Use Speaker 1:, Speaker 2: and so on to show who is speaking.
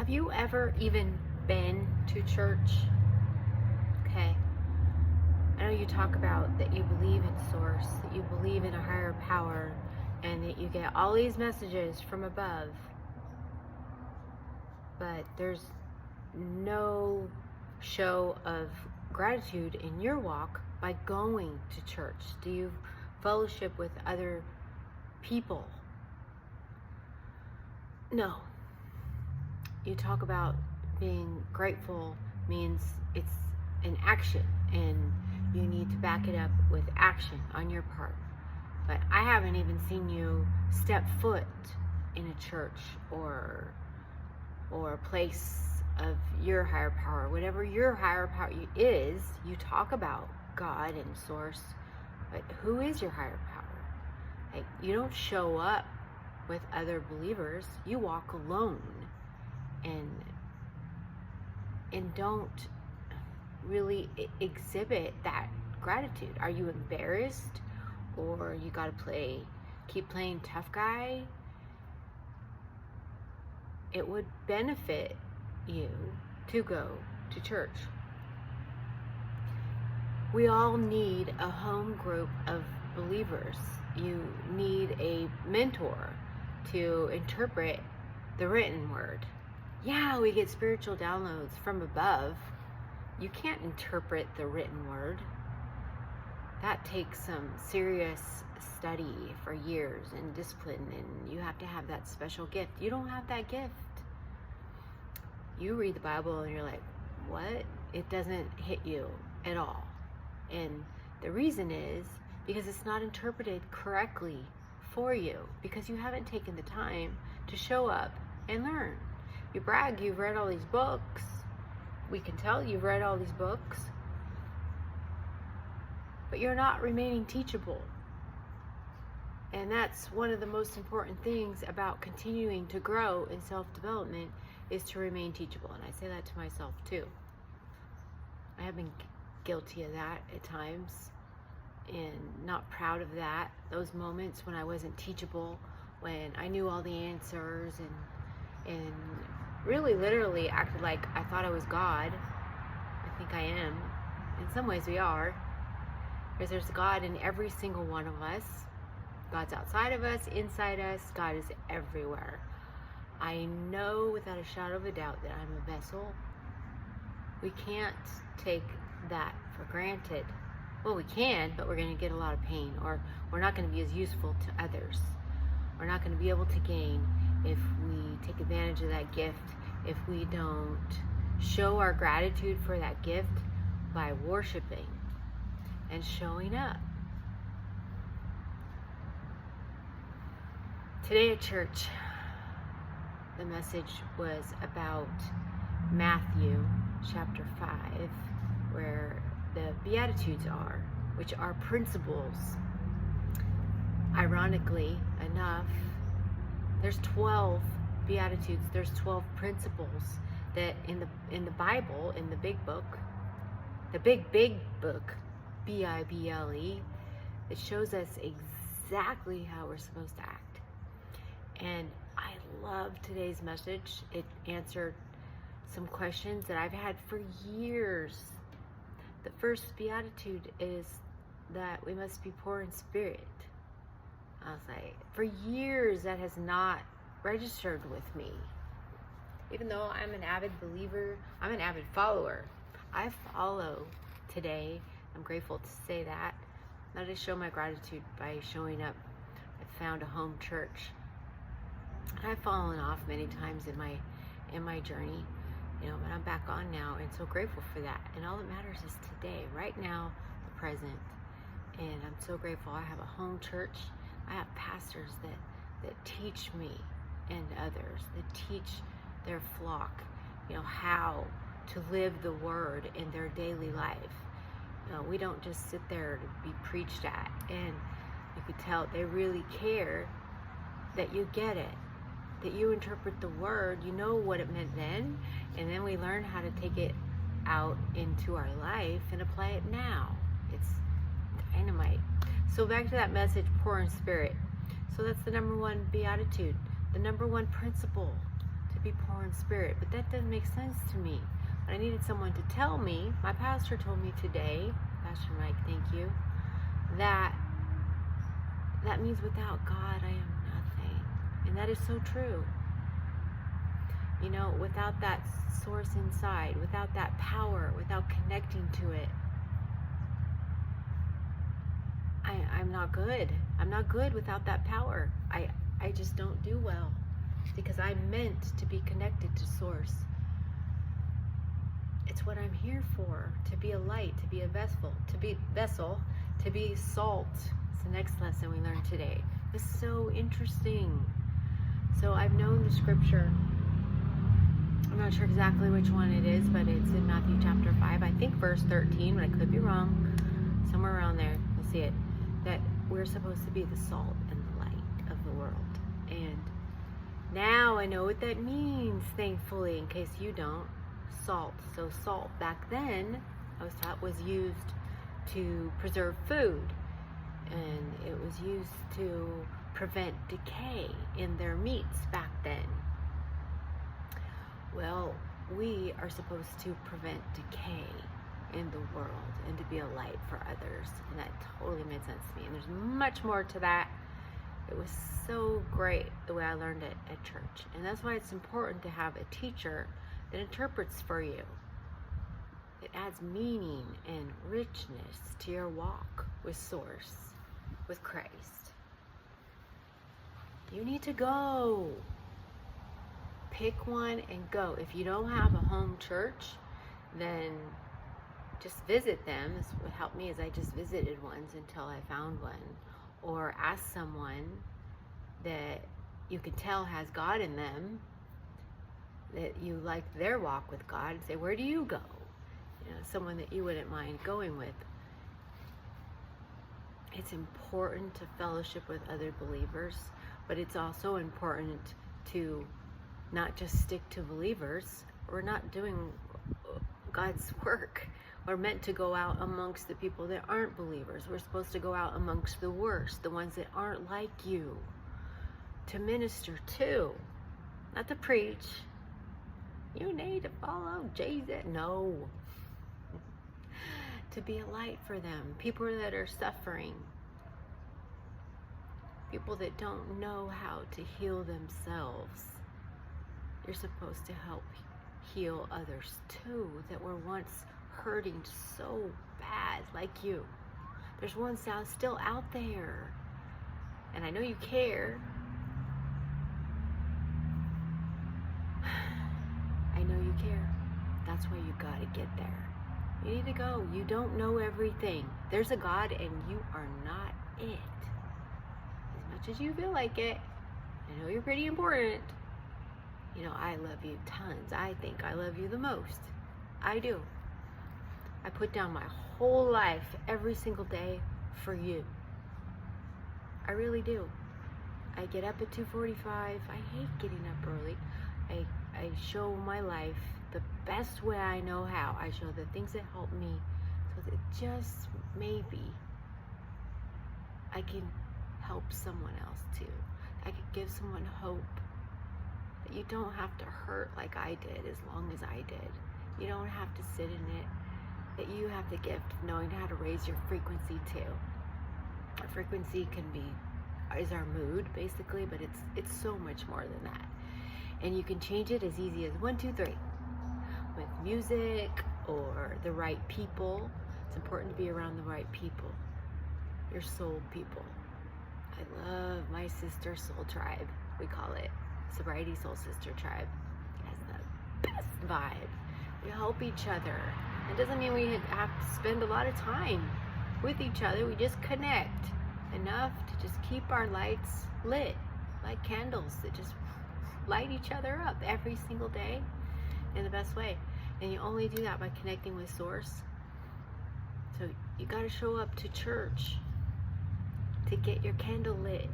Speaker 1: Have you ever even been to church? Okay. I know you talk about that you believe in source, that you believe in a higher power, and that you get all these messages from above. But there's no show of gratitude in your walk by going to church. Do you fellowship with other people? No. You talk about being grateful means it's an action, and you need to back it up with action on your part. But I haven't even seen you step foot in a church or a place of your higher power. Whatever your higher power is, you talk about God and source, but who is your higher power? Like, you don't show up with other believers. You walk alone and don't really exhibit that gratitude. Are you embarrassed, or you gotta keep playing tough guy? It would benefit you to go to church. We all need a home group of believers. You need a mentor to interpret the written word. Yeah, we get spiritual downloads from above. You can't interpret the written word. That takes some serious study for years and discipline, and you have to have that special gift. You don't have that gift. You read the Bible and you're like, what? It doesn't hit you at all. And the reason is because it's not interpreted correctly for you, because you haven't taken the time to show up and learn. You brag you've read all these books. We can tell you've read all these books, but you're not remaining teachable. And that's one of the most important things about continuing to grow in self-development, is to remain teachable. And I say that to myself too. I have been guilty of that at times, and not proud of that. Those moments when I wasn't teachable, when I knew all the answers and really literally acted like I thought I was God. I think I am. In some ways we are. Because there's God in every single one of us. God's outside of us, inside us. God is everywhere. I know without a shadow of a doubt that I'm a vessel. We can't take that for granted. Well, we can, but we're going to get a lot of pain, or we're not going to be as useful to others. We're not going to be able to gain if we take advantage of that gift, if we don't show our gratitude for that gift by worshiping and showing up. Today at church, the message was about Matthew chapter 5, where the Beatitudes are, which are principles. Ironically enough, there's 12 Beatitudes, there's 12 principles that in the Bible, in the big book, the big book, Bible, it shows us exactly how we're supposed to act. And I love today's message. It answered some questions that I've had for years. The first beatitude is that we must be poor in spirit. I was like, for years that has not registered with me. Even though I'm an avid believer, I'm an avid follower. I follow today. I'm grateful to say that. I just show my gratitude by showing up. I found a home church. And I've fallen off many times in my journey, but I'm back on now, and so grateful for that. And all that matters is today, right now, the present. And I'm so grateful I have a home church. I have pastors that teach me and others, that teach their flock, how to live the word in their daily life. We don't just sit there to be preached at, and you could tell they really care that you get it, that you interpret the word, you know what it meant then, and then we learn how to take it out into our life and apply it now. It's dynamite. So back to that message, poor in spirit. So that's the number one beatitude, the number one principle, to be poor in spirit. But that doesn't make sense to me. But I needed someone to tell me. My pastor told me today, Pastor Mike, thank you, that means without God I am nothing. And that is so true. You know, without that source inside, without that power, without connecting to it, I'm not good. I'm not good without that power. I just don't do well, because I'm meant to be connected to source. It's what I'm here for, to be a light, to be a vessel, to be salt. It's the next lesson we learned today. It's so interesting. So I've known the scripture. I'm not sure exactly which one it is, but it's in Matthew chapter 5, I think verse 13, but I could be wrong. Somewhere around there, you'll see it, that we're supposed to be the salt and the light of the world. And now I know what that means, thankfully, in case you don't. Salt. So salt back then, I was taught, was used to preserve food, and it was used to prevent decay in their meats back then. Well, we are supposed to prevent decay in the world and to be a light for others, and that totally made sense to me. And there's much more to that. It was so great the way I learned it at church, and that's why it's important to have a teacher that interprets for you. It adds meaning and richness to your walk with Source, with Christ. You need to go. Pick one and go. If you don't have a home church, then just visit them. This would help me, as I just visited ones until I found one. Or ask someone that you can tell has God in them, that you like their walk with God, and say, where do you go? You know, someone that you wouldn't mind going with. It's important to fellowship with other believers, but it's also important to not just stick to believers. We're not doing God's work. We're meant to go out amongst the people that aren't believers. We're supposed to go out amongst the worst, the ones that aren't like you, to minister to, not to preach. You need to follow Jesus. No. To be a light for them. People that are suffering. People that don't know how to heal themselves. You're supposed to help heal others too, that were once hurting so bad, like you. There's one sound still out there. And I know you care. I know you care. That's why you gotta get there. You need to go. You don't know everything. There's a God and you are not it. As much as you feel like it, I know you're pretty important. You know, I love you tons. I think I love you the most. I do. I put down my whole life every single day for you. I really do. I get up at 2:45. I hate getting up early. I show my life the best way I know how. I show the things that help me, so that just maybe I can help someone else too. I could give someone hope. That you don't have to hurt like I did as long as I did. You don't have to sit in it. That you have the gift of knowing how to raise your frequency too. Our frequency is our mood basically, but it's so much more than that. And you can change it as easy as 1, 2, 3. With music or the right people. It's important to be around the right people. Your soul people. I love my sister soul tribe, we call it. Sobriety Soul Sister Tribe. It has the best vibe. We help each other. It doesn't mean we have to spend a lot of time with each other. We just connect enough to just keep our lights lit, like candles that just light each other up every single day in the best way. And you only do that by connecting with Source. So you got to show up to church to get your candle lit.